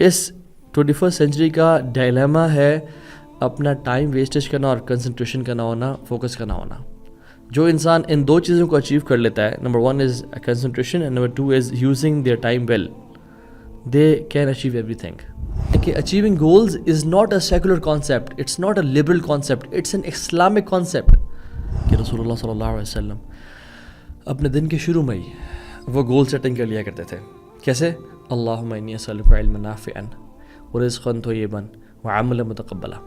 اس 21st century کا dilemma ہے اپنا ٹائم ویسٹیج کرنا اور کنسنٹریشن کا نہ ہونا، فوکس کا نہ ہونا. جو انسان ان دو چیزوں کو اچیو کر لیتا ہے، number 1 is concentration and number 2 is using their time well, they can achieve everything. کہ achieving goals is not a secular concept, it's not a liberal concept, it's an Islamic concept. کہ رسول اللہ صلی اللہ علیہ وسلم اپنے دن کے شروع میں ہی وہ گول سیٹنگ کر لیا کرتے تھے. کیسے؟ اللہم انی اسألک علما نافعا ورزقا طیبا وعملا متقبلا.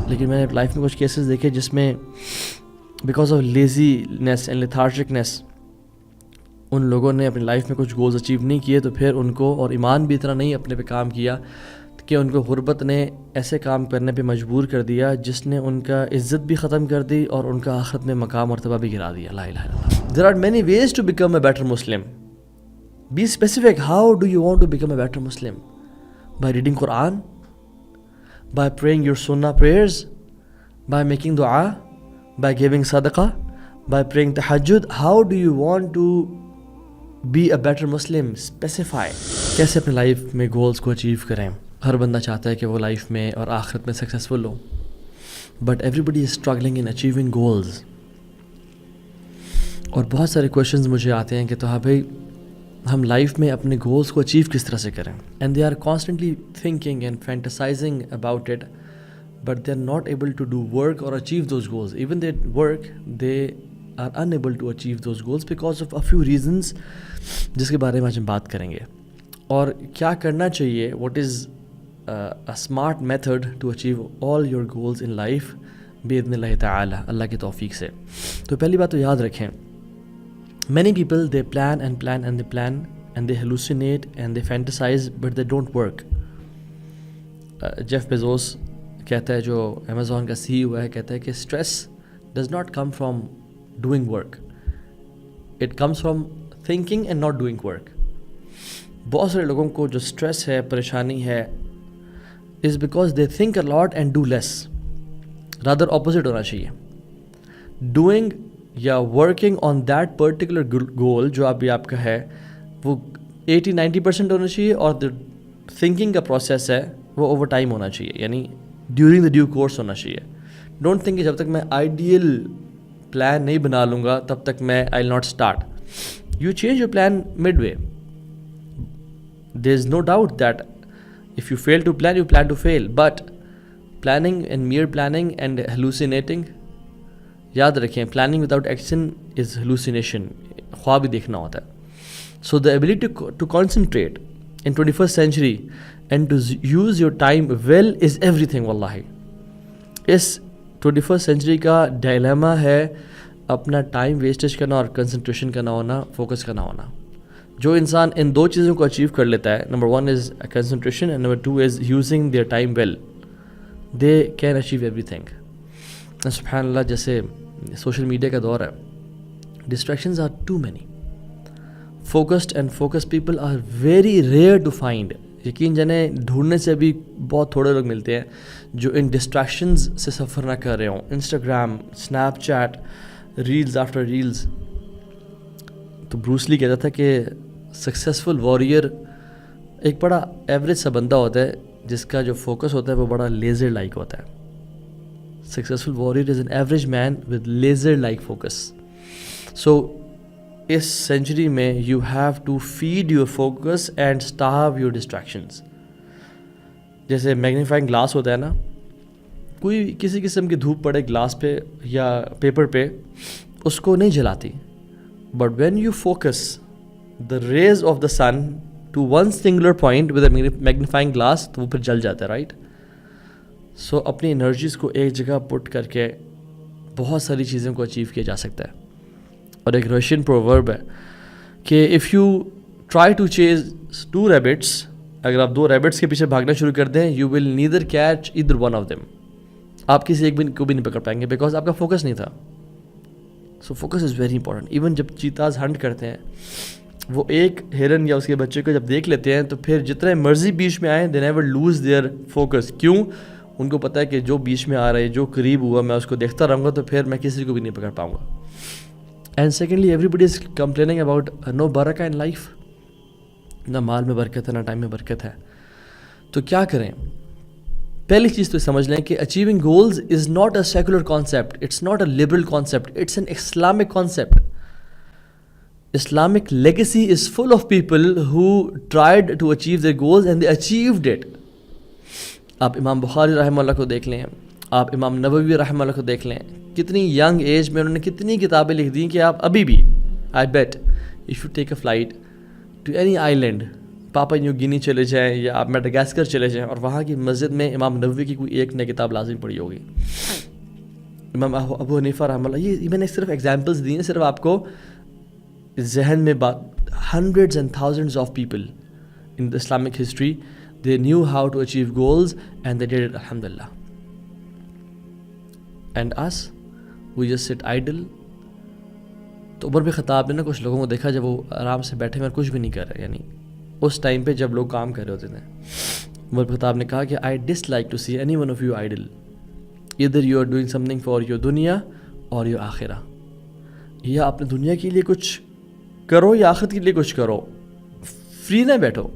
لیکن میں نے لائف میں کچھ کیسز دیکھے جس میں بیکاز آف لیزینس اینڈ لیتھارجکنیس ان لوگوں نے اپنی لائف میں کچھ گولز اچیو نہیں کیے، تو پھر ان کو اور ایمان بھی اتنا نہیں اپنے پہ کام کیا کہ ان کو غربت نے ایسے کام کرنے پہ مجبور کر دیا جس نے ان کا عزت بھی ختم کر دی اور ان کا آخرت میں مقام مرتبہ بھی گرا دیا. لا الہ الا اللہ. There are many ways to become a better Muslim. Be specific. How do you want to become a better Muslim? By reading Quran? By praying your sunnah prayers? By making dua? By giving sadaqah? By praying tahajjud? How do you want to be a better Muslim? Specify. کیسے اپنے life میں goals کو achieve کریں؟ ہر بندہ چاہتا ہے کہ وہ لائف میں اور آخرت میں سکسیزفل ہو، but everybody is struggling in achieving goals. اور بہت سارے کویشچنز مجھے آتے ہیں کہ تو ہاں بھائی ہم لائف میں اپنے گولز کو اچیو کس طرح سے کریں. And they are constantly thinking and fantasising about it, but they are not able to do work or achieve those goals. Even they work, they are unable to achieve those goals because of a few reasons, جس کے بارے میں آج ہم بات کریں گے. اور کیا کرنا چاہیے، what is a smart method to achieve all your goals in life بإذن اللہ تعالی، اللہ کی توفیق سے. تو پہلی بات تو یاد رکھیں، many people they plan and plan and they plan and they hallucinate and they fantasize but they don't work. Jeff Bezos کہتا ہے، جو امیزون کا CEO ہے، کہتا ہے کہ stress does not come from doing work, it comes from thinking and not doing work. بہت سارے لوگوں کو جو اسٹریس ہے، پریشانی ہے، is because they think a lot and do less. Rather opposite ہونا چاہیے. Doing یا working on that particular goal جو ابھی آپ کا ہے وہ 80-90% ہونا چاہیے، اور the thinking کا process ہے وہ اوور ٹائم ہونا چاہیے، یعنی during the due course ہونا چاہیے. Don't think کہ جب تک میں ideal plan نہیں بنا لوں گا تب تک میں I'll not start. You change your plan midway. There is no doubt that if you fail to plan, you plan to fail. But planning and mere planning and hallucinating, یاد رکھیں planning without action is hallucination. خواب ہی دیکھنا ہوتا ہے. So the ability to concentrate in 21st century and to use your time well is everything. واللہ اس 21st century کا dilemma ہے اپنا ٹائم ویسٹیج کرنا اور کنسنٹریشن کا نہ ہونا، فوکس کا نہ ہونا. جو انسان ان دو چیزوں کو اچیو کر لیتا ہے، number 1 is concentration and number 2 is using their time well, they can achieve everything. سبحان اللہ، جیسے سوشل میڈیا کا دور ہے، distractions are too many. Focused and focus people are very rare to find. یقین جانے ڈھونڈنے سے بھی بہت تھوڑے لوگ ملتے ہیں جو ان ڈسٹریکشنز سے سفر نہ کر رہے ہوں. Instagram, snap chat, reels after reels. تو بروس لی کہتا تھا کہ سکسیزفل واریر ایک بڑا ایوریج سا بندہ ہوتا ہے جس کا جو فوکس ہوتا ہے وہ بڑا لیزر لائک ہوتا ہے. Successful warrior is an average man with laser like focus. So اس سینچری میں you have to feed your focus and starve your distractions. جیسے میگنیفائنگ گلاس ہوتا ہے نا، کوئی کسی قسم کی دھوپ پڑے گلاس پہ یا پیپر پہ اس کو نہیں جلاتی. But when you focus the rays of the sun to one singular point with a magnifying glass, تو وہ پھر جل جاتا ہے، رائٹ. سو اپنی انرجیز کو ایک جگہ پٹ کر کے بہت ساری چیزوں کو اچیو کیا جا سکتا ہے. اور ایک رشین پروورب ہے کہ if you try to chase 2 rabbits، اگر آپ 2 ریبٹس کے پیچھے بھاگنا شروع کر دیں، you will neither catch either one of them. آپ کسی ایک کو بھی نہیں پکڑ پائیں گے بیکاز آپ کا فوکس نہیں تھا. So focus is very important. Even جب چیتاز ہنٹ کرتے ہیں، وہ ایک ہرن یا اس کے بچے کو جب دیکھ لیتے ہیں تو پھر جتنے مرضی بیچ میں آئیں، they never lose their focus. کیوں؟ ان کو پتہ ہے کہ جو بیچ میں آ رہا ہے، جو قریب ہوا، میں اس کو دیکھتا رہوں گا تو پھر میں کسی کو بھی نہیں پکڑ پاؤں گا. And secondly, everybody is complaining about no برکہ ان لائف. نہ مال میں برکت ہے، نہ ٹائم میں برکت ہے. تو کیا کریں؟ پہلی چیز تو سمجھ لیں کہ achieving goals is not a secular concept, it's not a liberal concept, it's an Islamic concept. Islamic legacy is full of people who tried to achieve their goals and they achieved it. آپ امام بخاری رحمہ اللہ کو دیکھ لیں, آپ امام نووی رحمہ اللہ کو دیکھ لیں, کتنی ینگ ایج میں انہوں نے کتنی کتابیں لکھ دیں کہ آپ ابھی بھی I bet if you take a flight to any island, Papua New Guinea چلے جائیں یا آپ میڈاگاسکر چلے جائیں اور وہاں کی مسجد میں امام نووی کی کوئی ایک نئی کتاب لازم پڑھی ہوگی. امام ابو حنیفہ رحمہ اللہ, یہ میں نے صرف ایگزامپلس دی ہیں صرف آپ کو ذہن میں بات. Hundreds and thousands of people in the Islamic history they knew how to achieve goals and they did it الحمد للہ. And as we just sit idle. تو عمر بن خطاب نے نا کچھ لوگوں کو دیکھا جب وہ آرام سے بیٹھے ہوئے کچھ بھی نہیں کر رہے, یعنی اس ٹائم پہ جب لوگ کام کر رہے ہوتے تھے. عمر بن خطاب نے کہا کہ I dislike to see anyone of you idle, either you are doing something for your دنیا اور یور آخرہ, یا اپنے دنیا کے لیے کچھ کرو یا آخرت کے لیے کچھ کرو, فری نہ بیٹھو.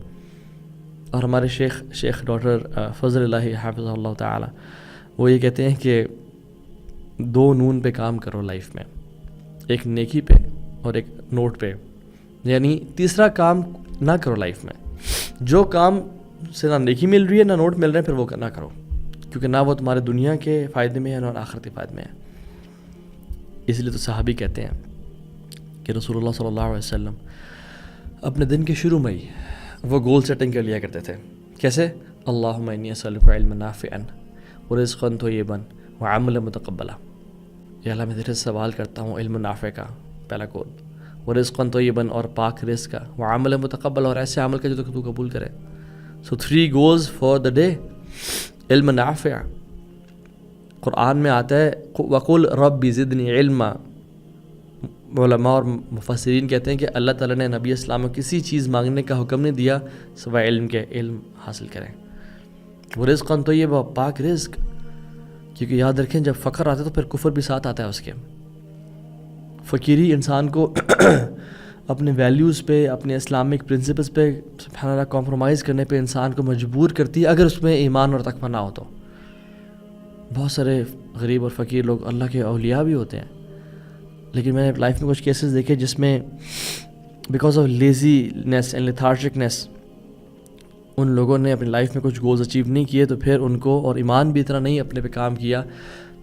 اور ہمارے شیخ ڈاکٹر فضل اللہ حافظ اللہ تعالی وہ یہ کہتے ہیں کہ دو نون پہ کام کرو لائف میں, ایک نیکی پہ اور ایک نوٹ پہ. یعنی تیسرا کام نہ کرو لائف میں, جو کام سے نہ نیکی مل رہی ہے نہ نوٹ مل رہے ہیں پھر وہ نہ کرو, کیونکہ نہ وہ تمہارے دنیا کے فائدے میں ہے نہ آخرت کے فائدے میں ہے. اس لیے تو صحابی کہتے ہیں کہ رسول اللہ صلی اللہ علیہ وسلم اپنے دن کے شروع میں ہی وہ گول سیٹنگ کر لیا کرتے تھے. کیسے؟ اللہم انی اسألک علما نافعا ورزقا طیبا وعملا متقبلا. یا اللہ میں تیرے سے سوال کرتا ہوں علم نافع کا, پہلا گول, ورزقا طیبا اور پاک رزق کا, وعملا متقبلا اور ایسے عمل کا جو تو قبول کرے. سو 3 goals فار دا ڈے. علم نافع, قرآن میں آتا ہے وقل رب زدنی علما. علماء اور مفسرین کہتے ہیں کہ اللہ تعالیٰ نے نبی اسلام کو کسی چیز مانگنے کا حکم نہیں دیا سوائے علم کے, علم حاصل کریں. وہ رزق تو یہ پاک رزق, کیونکہ یاد رکھیں جب فقر آتا ہے تو پھر کفر بھی ساتھ آتا ہے اس کے. فقیری انسان کو اپنے ویلیوز پہ, اپنے اسلامک پرنسپلز پہ سبحان اللہ کمپرومائز کرنے پہ انسان کو مجبور کرتی ہے اگر اس میں ایمان اور تقویٰ نہ ہو تو. بہت سارے غریب اور فقیر لوگ اللہ کے اولیاء بھی ہوتے ہیں, لیکن میں نے لائف میں کچھ کیسز دیکھے جس میں بیکاز آف لیزینس اینڈ لیتھارجکنیس ان لوگوں نے اپنی لائف میں کچھ گولز اچیو نہیں کیے, تو پھر ان کو اور ایمان بھی اتنا نہیں اپنے پہ کام کیا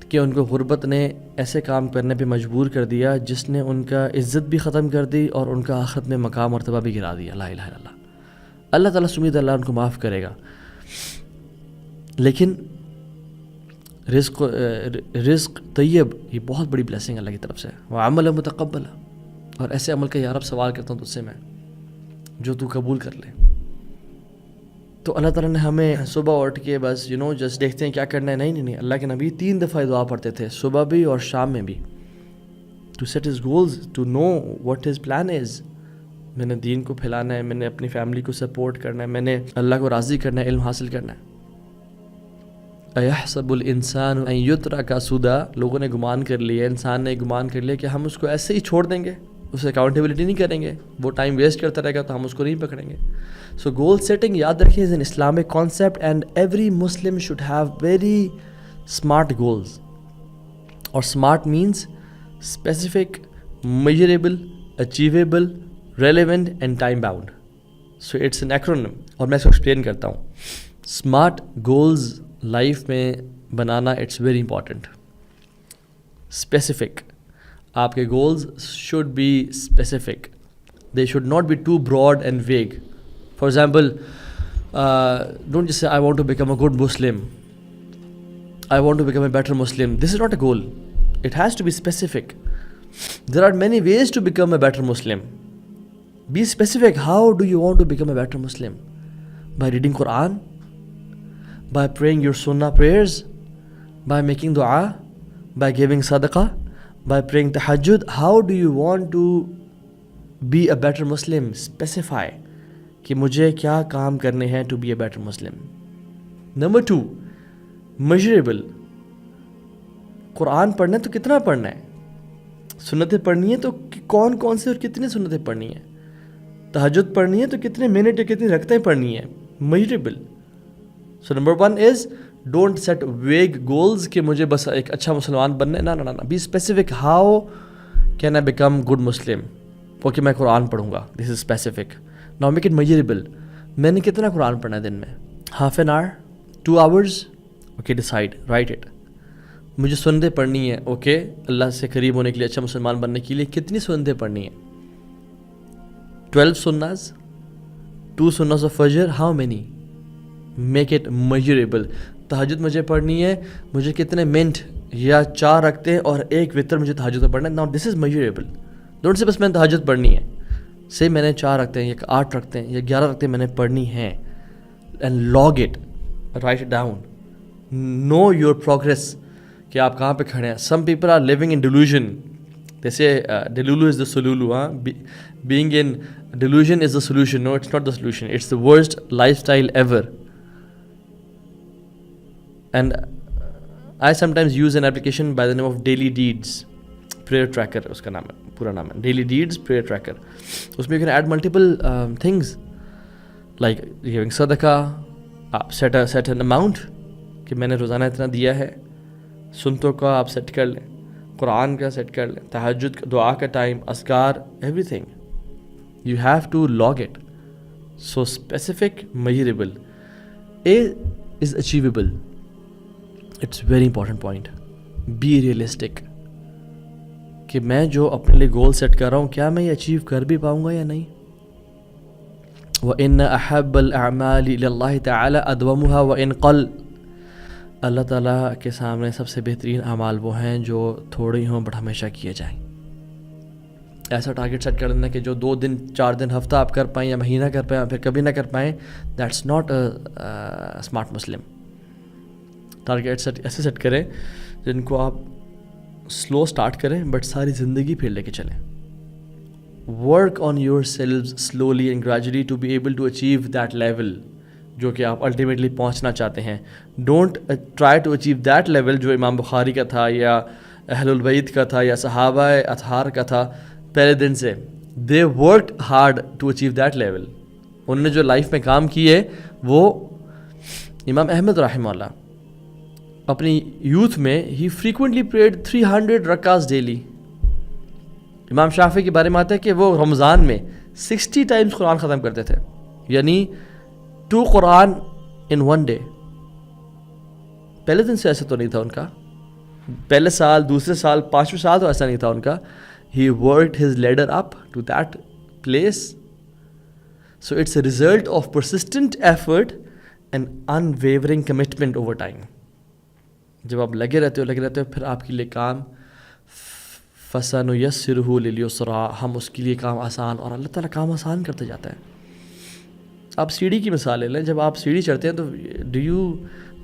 کہ ان کو غربت نے ایسے کام کرنے پہ مجبور کر دیا جس نے ان کا عزت بھی ختم کر دی اور ان کا آخرت میں مقام مرتبہ بھی گرا دیا. لا الہ الا اللہ. اللہ تعالیٰ سمید اللہ ان کو معاف کرے گا. لیکن رزق طیب یہ بہت بڑی بلیسنگ اللہ کی طرف سے. وعمل متقبل, اور ایسے عمل کا یا رب سوال کرتا ہوں تجھ سے میں جو تو قبول کر لے. تو اللہ تعالیٰ نے ہمیں صبح اٹھ کے بس جسٹ دیکھتے ہیں کیا کرنا ہے, نہیں. اللہ کے نبی 3 دفعہ دعا پڑھتے تھے, صبح بھی اور شام میں بھی, to set his goals, to know what his plan is. میں نے دین کو پھیلانا ہے, میں نے اپنی فیملی کو سپورٹ کرنا ہے, میں نے اللہ کو راضی کرنا ہے, علم حاصل کرنا ہے. ایحسب الانسان ان یترک سدی, لوگوں نے گمان کر لیا, انسان نے گمان کر لیا کہ ہم اس کو ایسے ہی چھوڑ دیں گے, اسے اکاؤنٹیبلٹی نہیں کریں گے, وہ ٹائم ویسٹ کرتا رہے گا تو ہم اس کو نہیں پکڑیں گے. سو گول سیٹنگ یاد رکھیں is an Islamic concept and every Muslim should have very smart goals. اور smart means specific, measurable, achievable, relevant and time bound. So it's an acronym, اور میں اس کو ایکسپلین کرتا ہوں. اسمارٹ گولز لائف میں بنانا اٹس ویری امپورٹنٹ. اسپیسیفک, آپ کے goals should be specific, they should not be too broad and vague. For example, don't just say I want to become a good Muslim, I want to become a better Muslim. This is not a goal, it has to be specific. There are many ways to become a better Muslim. Be specific, how do you want to become a better Muslim? By reading Quran, by praying your sunnah prayers, by making dua, by giving sadaqah, by praying tahajjud. How do you want to be a better Muslim? Specify کہ مجھے کیا کام کرنے ہیں to be a better Muslim. Number 2, measurable. قرآن پڑھنا ہے تو کتنا پڑھنا ہے, سنتیں پڑھنی ہیں تو کون کون سے اور کتنی سنتیں پڑھنی ہیں, تہجد پڑھنی ہے تو کتنے منٹ یا کتنی رکعتیں پڑھنی ہیں. measurable. So number 1 is don't set vague goals کہ مجھے بس ایک اچھا مسلمان بننا ہے. نہ be specific. How can I become good Muslim? Okay میں قرآن پڑھوں گا. This is specific. Now make it measurable. میں نے کتنا قرآن پڑھنا ہے دن میں؟ Half an hour, 2 hours. Okay decide, write it. مجھے سنتیں پڑھنی ہے. اوکے اللہ سے قریب ہونے کے لیے, اچھا مسلمان بننے کے لیے کتنی سنتیں پڑھنی ہیں؟ 12 سناز, 2 سناز آف فجر. How many? Make it measurable. تہجد مجھے پڑھنی ہے, مجھے کتنے منٹ یا 4 رکھتے ہیں اور 1 وتر مجھے تہجد میں پڑھنا ہے. Now this is measurable. Don't say بس میں نے تہجد پڑھنی ہے. سے میں نے 4 رکھتے ہیں یا 8 رکھتے ہیں یا 11 رکھتے ہیں میں نے پڑھنی ہے. And log it, write it down. Know your progress کہ آپ کہاں پہ کھڑے ہیں. Some people are living in delusion. جیسے delulu is the solulu. Being in delusion is the solution. No, it's not the solution. It's the worst lifestyle ever. And I sometimes use an application by the name of Daily Deeds Prayer Tracker. Uska naam hai, pura naam hai Daily Deeds Prayer Tracker. Usme you can add multiple things like giving sadaqah. Set an amount کہ میں نے روزانہ اتنا دیا ہے. سنتوں کا آپ سیٹ کر لیں, قرآن کا سیٹ کر لیں, تہجد کا, دعا کا ٹائم, اذکار, everything. You have to log it. So specific, measurable. A is achievable. It's very important point. Be realistic. کہ میں جو اپنے لیے گول سیٹ کر رہا ہوں کیا میں یہ اچیو کر بھی پاؤں گا یا نہیں. وَإِنَّ أَحَبَّ الْأَعْمَالِ إِلَى اللَّهِ تَعَالَى أَدْوَمُهَا وَإِنْ قَلَّ. اللہ تعالیٰ کے سامنے سب سے بہترین اعمال وہ ہیں جو تھوڑے ہوں بٹ ہمیشہ کیے جائیں. ایسا ٹارگیٹ سیٹ کر لینا کہ جو 2 دن 4 دن ہفتہ آپ کر پائیں یا مہینہ کر پائیں پھر کبھی نہ کر پائیں. That's not a smart Muslim. Target set ایسے سیٹ کریں جن کو آپ سلو اسٹارٹ کریں بٹ ساری زندگی پھر لے کے چلیں. Work on yourself slowly and gradually to be able to achieve that level جو کہ آپ الٹیمیٹلی پہنچنا چاہتے ہیں. Don't try to achieve that level جو امام بخاری کا تھا یا اہل البیت کا تھا یا صحابہ اطہار کا تھا پہلے دن سے. They worked hard to achieve that level. انہوں نے جو لائف میں کام کیے وہ امام احمد رحمہ اللہ اپنی یوتھ میں ہی فریکوینٹلی پریڈ 300 رکعات ڈیلی. امام شافعی کے بارے میں آتا ہے کہ وہ رمضان میں 60 ٹائمز قرآن ختم کرتے تھے, یعنی 2 قرآن ان 1 ڈے. پہلے دن سے ایسا تو نہیں تھا ان کا, پہلے سال, دوسرے سال, 5ویں سال تو ایسا نہیں تھا ان کا. He worked his ladder up to that place. So it's a result of persistent effort and unwavering commitment over time. جب آپ لگے رہتے ہو پھر آپ کے لیے کام فَسَنُيَسِّرُهُ لِلْيُسْرَىٰ, ہم اس کے لیے کام آسان, اور اللہ تعالیٰ کام آسان کرتے جاتا ہے. آپ سیڑھی کی مثال لے لیں. جب آپ سیڑھی چڑھتے ہیں تو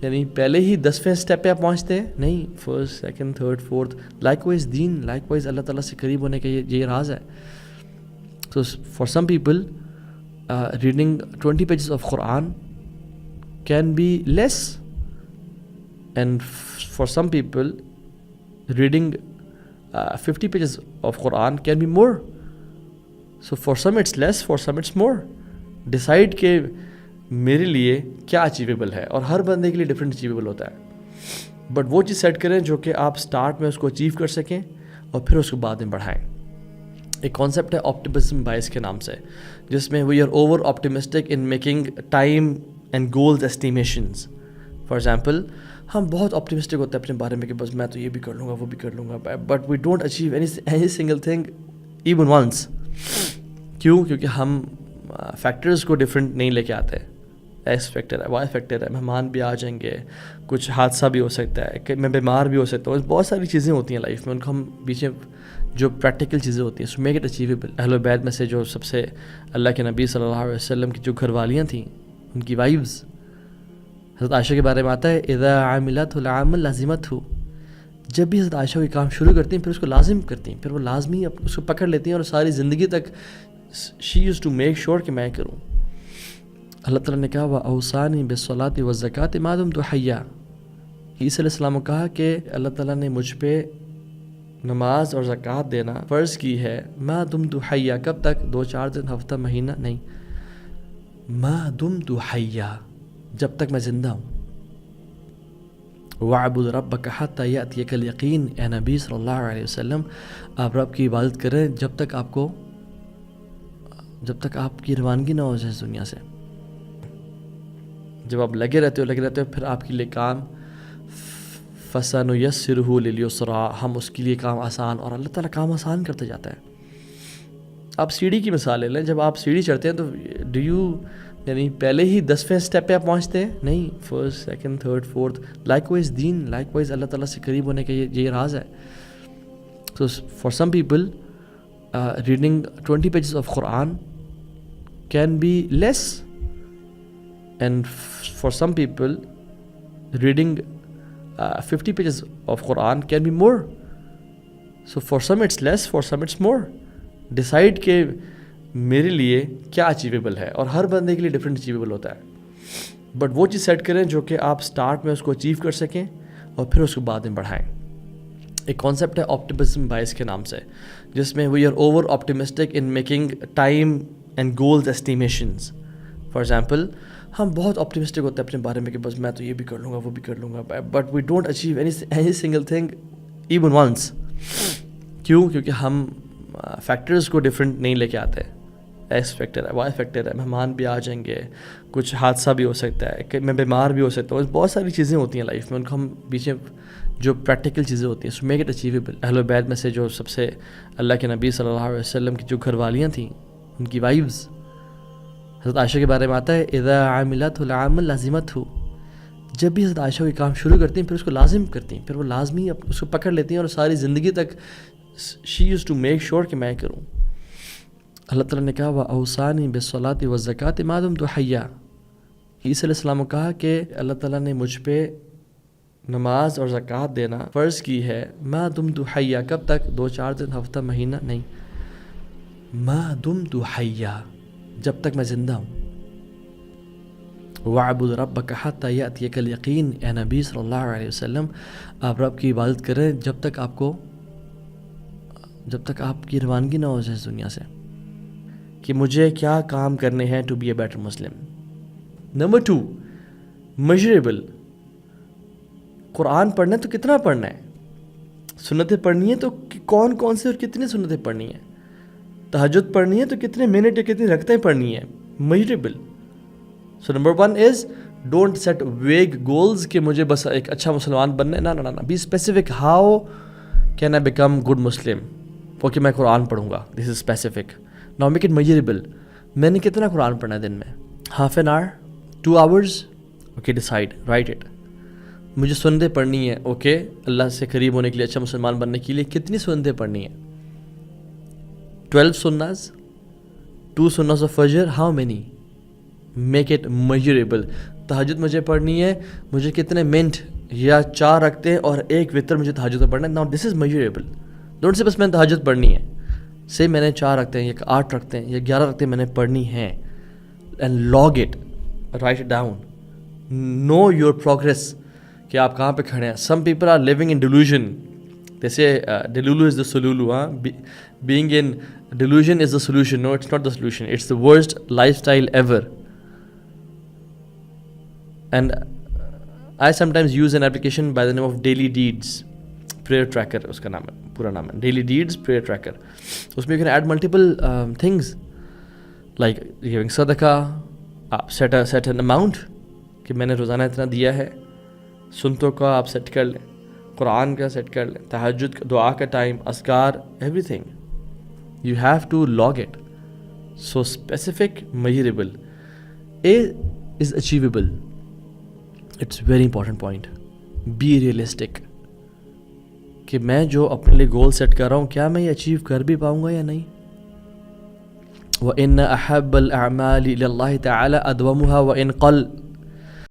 یعنی پہلے ہی 10ویں اسٹیپ پہ آپ پہنچتے ہیں نہیں, 1st, 2nd, 3rd, 4th. Likewise then, likewise اللہ تعالیٰ سے قریب ہونے کا یہ راز ہے. تو for some people reading 20 pages of Quran can be less, and for some people reading 50 pages of Quran can be more. So for some it's less, for some it's more. Decide کہ میرے لیے کیا achievable ہے, اور ہر بندے کے لیے different achievable ہوتا ہے. بٹ وہ چیز سیٹ کریں جو کہ آپ سٹارٹ میں اس کو اچیو کر سکیں اور پھر اس کو بعد میں بڑھائیں. ایک کانسیپٹ ہے آپٹیمزم بائس کے نام سے, جس میں we are over optimistic in making time and goals estimations. For example ہم بہت آپٹیمسٹک ہوتے ہیں اپنے بارے میں کہ بس میں تو یہ بھی کر لوں گا وہ بھی کر لوں گا, but we don't achieve any single thing even once. کیوں؟ کیونکہ ہم فیکٹرز کو ڈفرینٹ نہیں لے کے آتے. ایکس فیکٹر ہے, وائی فیکٹر ہے, مہمان بھی آ جائیں گے, کچھ حادثہ بھی ہو سکتا ہے, کہ میں بیمار بھی ہو سکتا ہوں, بہت ساری چیزیں ہوتی ہیں لائف میں, ان کو ہم پیچھے جو پریکٹیکل چیزیں ہوتی ہیں سو میک اٹ اچیویبل. اہل بیت میں سے جو سب سے اللہ کے نبی صلی اللہ علیہ وسلم کی جو گھر والیاں تھیں ان کی وائفز, حضرت عائشہ کے بارے میں آتا ہے اذا عملت العمل لازمتہ, جب بھی حضرت عائشہ کوئی کام شروع کرتی ہیں پھر اس کو لازم کرتی ہیں, پھر وہ لازمی اس کو پکڑ لیتی ہیں اور ساری زندگی تک شی یوز ٹو میک شیور کہ میں کروں. اللہ تعالیٰ نے کہا وَأَوْصَانِي بِالصَّلَاةِ وَالزَّكَاةِ مَا دُمْتُ حَيًّا. عیسیٰ علیہ السلام کو کہا کہ اللہ تعالیٰ نے مجھ پہ نماز اور زکوٰۃ دینا فرض کی ہے مَا دُمْتُ حَيًّا, کب تک؟ 2-4 دن, ہفتہ, مہینہ نہیں, مَا دُمْتُ حَيًّا, جب تک میں زندہ ہوں. وَاعْبُدْ رَبَّكَ حَتَّى يَأْتِيَكَ الْيَقِينُ، اے نبی صلی اللہ علیہ وسلم آپ رب کی عبادت کریں جب تک آپ کی روانگی نہ ہو جائے اس دنیا سے. جب آپ لگے رہتے ہو پھر آپ کے لیے کام فَسَنُيَسِّرُهُ لِلْيُسْرَىٰ، ہم اس کے لیے کام آسان، اور اللہ تعالیٰ کام آسان کرتے جاتا ہے. آپ سیڑھی کی مثال لے لیں، جب آپ سیڑھی چڑھتے ہیں تو یعنی پہلے ہی 10ویں اسٹیپ پہ آپ پہنچتے ہیں؟ نہیں، first, second, third, fourth. Likewise then, likewise اللہ تعالیٰ سے قریب ہونے کا یہ راز ہے. So for some people reading 20 pages of Quran can be less, and for some people reading 50 pages of Quran can be more. So for some it's less, for some it's more. Decide کہ میرے لیے کیا achievable ہے، اور ہر بندے کے لیے different achievable ہوتا ہے. بٹ وہ چیز سیٹ کریں جو کہ آپ سٹارٹ میں اس کو اچیو کر سکیں اور پھر اس کو بعد میں بڑھائیں. ایک کانسیپٹ ہے آپٹیمزم بائس کے نام سے، جس میں we are over optimistic in making time and goals estimations. For example, ہم بہت آپٹیمسٹک ہوتے ہیں اپنے بارے میں کہ بس میں تو یہ بھی کر لوں گا، وہ بھی کر لوں گا، but we don't achieve any single thing even once. کیوں؟ کیونکہ ہم فیکٹرز کو ڈفرینٹ نہیں لے کے آتے. ایکس فیکٹر ہے، وائی فیکٹر ہے، مہمان بھی آ جائیں گے، کچھ حادثہ بھی ہو سکتا ہے، کہ میں بیمار بھی ہو سکتا ہوں. بہت ساری چیزیں ہوتی ہیں لائف میں، ان کو ہم پیچھے جو پریکٹیکل چیزیں ہوتی ہیں، سو میک اٹ اچیویبل. اہل بیت میں سے جو سب سے اللہ کے نبی صلی اللہ علیہ وسلم کی جو گھر والیاں تھیں، ان کی وائفز، حضرت عائشہ کے بارے میں آتا ہے اذا عملت العمل لازمتہ، جب بھی حضرت عائشہ کوئی کام شروع کرتی ہیں پھر اس کو لازم کرتی ہیں، پھر وہ لازمی اس کو پکڑ لیتی ہیں، اور ساری زندگی تک شی یوز ٹو میک شیور کہ میں کروں. اللہ تعالیٰ نے کہا وَأَوْصَانِي بِالصَّلَاةِ وَالزَّكَاةِ مَا دُمْتُ حَيًّا. عیسیٰ علیہ السلام کو کہا کہ اللہ تعالیٰ نے مجھ پہ نماز اور زکوٰۃ دینا فرض کی ہے ما دمت حیا، کب تک؟ 2-4 دن، ہفتہ، مہینہ نہیں، ما دمت حیا، جب تک میں زندہ ہوں. وَاعْبُدْ رَبَّكَ حَتَّى يَأْتِيَكَ الْيَقِينُ، اے نبی صلی اللہ علیہ وسلم آپ رب کی عبادت کریں جب تک آپ کی روانگی نہ ہو جائے اس دنیا سے، کہ مجھے کیا کام کرنے ہیں to be a better Muslim. Number 2، measurable. قرآن پڑھنا ہے تو کتنا پڑھنا ہے، سنتیں پڑھنی ہیں تو کون کون سے اور کتنی سنتیں پڑھنی ہیں، تہجد پڑھنی ہے تو کتنے منٹ یا کتنی رکعتیں پڑھنی ہیں. Measurable. So number 1 is don't set vague goals کہ مجھے بس ایک اچھا مسلمان بننا ہے. نہ be specific. How can I become good Muslim? Okay میں قرآن پڑھوں گا، this is specific. Now make it measurable. میں نے کتنا قرآن پڑھنا ہے دن میں؟ Half an hour, 2 hours؟ Okay decide, write it. مجھے سنتیں پڑھنی ہے، اوکے اللہ سے قریب ہونے کے لیے، اچھا مسلمان بننے کے لیے کتنی سنتیں پڑھنی ہیں؟ 12 سناز، 2 سناز آف فجر، how many? Make it measurable. تہجد مجھے پڑھنی ہے، مجھے کتنے منٹ یا 4 رکھتے اور 1 وتر مجھے تہجد میں پڑھنا ہے. Now this is measurable. Don't say بس میں نے تہجد پڑھنی ہے، سے میں نے 4 رکھتے ہیں یا 8 رکھتے ہیں یا 11 رکھتے ہیں میں نے پڑھنی ہیں. And log it, write it down, know your progress کہ آپ کہاں پہ کھڑے ہیں. Some people are living in delusion. جیسے delulu is the solulu. Being in delusion is the solution. No it's not the solution, it's the worst lifestyle ever. And I sometimes use an application by the name of daily deeds prayer tracker. اس کا نام ہے، پورا نام ہے daily deeds prayer tracker. اس میں you can add multiple things like giving صدقہ. آپ سیٹ این اماؤنٹ کہ میں نے روزانہ اتنا دیا ہے. سنتوں کا آپ سیٹ کر لیں، قرآن کا سیٹ کر لیں، تہجد کا، دعا کا ٹائم، اذکار، everything. You have to log it. So specific, measurable. A is achievable. It's very important point. Be realistic کہ میں جو اپنے لیے گول سیٹ کر رہا ہوں کیا میں یہ اچیو کر بھی پاؤں گا یا نہیں. وَإِنَّ أَحَبَّ الْأَعْمَالِ إِلَى اللَّهِ تَعَالَى أَدْوَمُهَا وَإِنْ قَلَّ.